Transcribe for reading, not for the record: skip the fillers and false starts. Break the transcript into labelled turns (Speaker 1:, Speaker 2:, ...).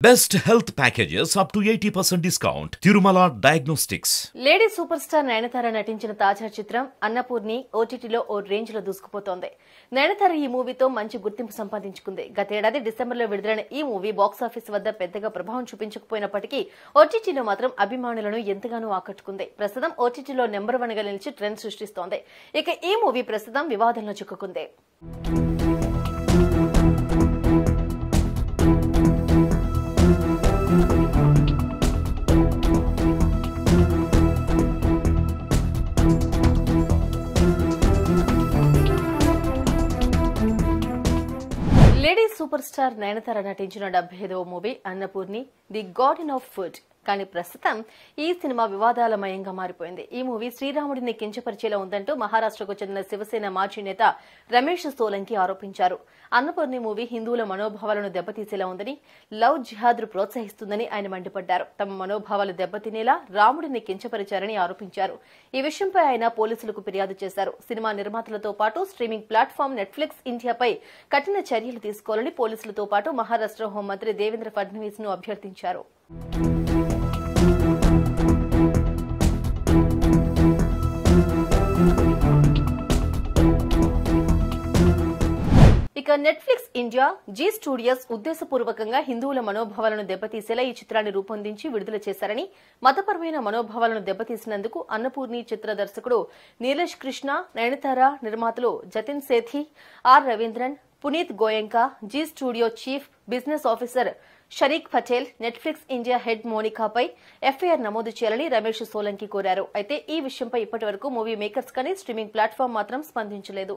Speaker 1: Best health packages up to 80% discount. Tirumala Diagnostics.
Speaker 2: Lady super star Nayanthara నటించిన తాజా చిత్రం అన్నపూర్ణి ఓటీటీలో ఓ రేంజ్ లో దూసుకుపోతోంది. నయనతార ఈ మూవీతో మంచి గుర్తింపు సంపాదించుకుంది. గతేడాది డిసెంబర్లో విడుదలైన ఈ మూవీ బాక్సాఫీస్ వద్ద పెద్దగా ప్రభావం చూపించకపోయినప్పటికీ ఓటీటీలో మాత్రం అభిమానులను ఎంతగానో ఆకట్టుకుంది. ప్రస్తుతం ఓటీటీలో నెంబర్ 1 గా నిలిచి ట్రెండ్ సృష్టిస్తోంది. ఇక ఈ మూవీ ప్రస్తుతం వివాదంలో చిక్కుకుంది. లేడీ సూపర్ స్టార్ నయనతార నటించిన 75వ movie Annapoorani the garden of food. కానీ ప్రస్తుతం ఈ సినిమా వివాదాలమయంగా మారిపోయింది. ఈ మూవీ శ్రీరాముడిని కించపరిచేలా ఉందంటూ మహారాష్ట్రకు చెందిన శివసేన మాజీ నేత రమేష్ సోలంకి ఆరోపించారు. అన్నపూర్ణి మూవీ హిందువుల మనోభావాలను దెబ్బతీసేలా ఉందని, లవ్ జిహాద్ ప్రోత్సహిస్తుందని ఆయన మండిపడ్డారు. తమ మనోభావాలు దెబ్బతినేలా రాముడిని కించపరిచారని ఆరోపించారు. ఈ విషయంపై ఆయన పోలీసులకు ఫిర్యాదు చేశారు. సినిమా నిర్మాతలతో పాటు స్ట్రీమింగ్ ప్లాట్ఫామ్ నెట్ఫ్లిక్స్ ఇండియాపై కఠిన చర్యలు తీసుకోవాలని పోలీసులతో పాటు మహారాష్ట్ర హోంమంత్రి దేవేంద్ర ఫడ్నవీస్ ను అభ్యర్థించారు. ఇక నెట్ఫ్లిక్స్ ఇండియా, జీ స్టూడియోస్ ఉద్దేశపూర్వకంగా హిందువుల మనోభావాలను దెబ్బతీసేలా ఈ చిత్రాన్ని రూపొందించి విడుదల చేశారని, మతపరమైన మనోభావాలను దెబ్బతీసినందుకు అన్నపూర్ణి చిత్ర దర్శకుడు నీలేష్ కృష్ణ, నయనతార నిర్మాతలు Jatin Sethi, R Ravindran, Puneet Goenka, Zee studio chief business officer Shariq Patel, Netflix India head మోనికాపై ఎఫ్ఐఆర్ నమోదు చేయాలని రమేష్ సోలంకి కోరారు. అయితే ఈ విషయంపై ఇప్పటివరకు మూవీ మేకర్స్ కానీ స్ట్రీమింగ్ ప్లాట్ఫామ్ మాత్రం స్పందించలేదు.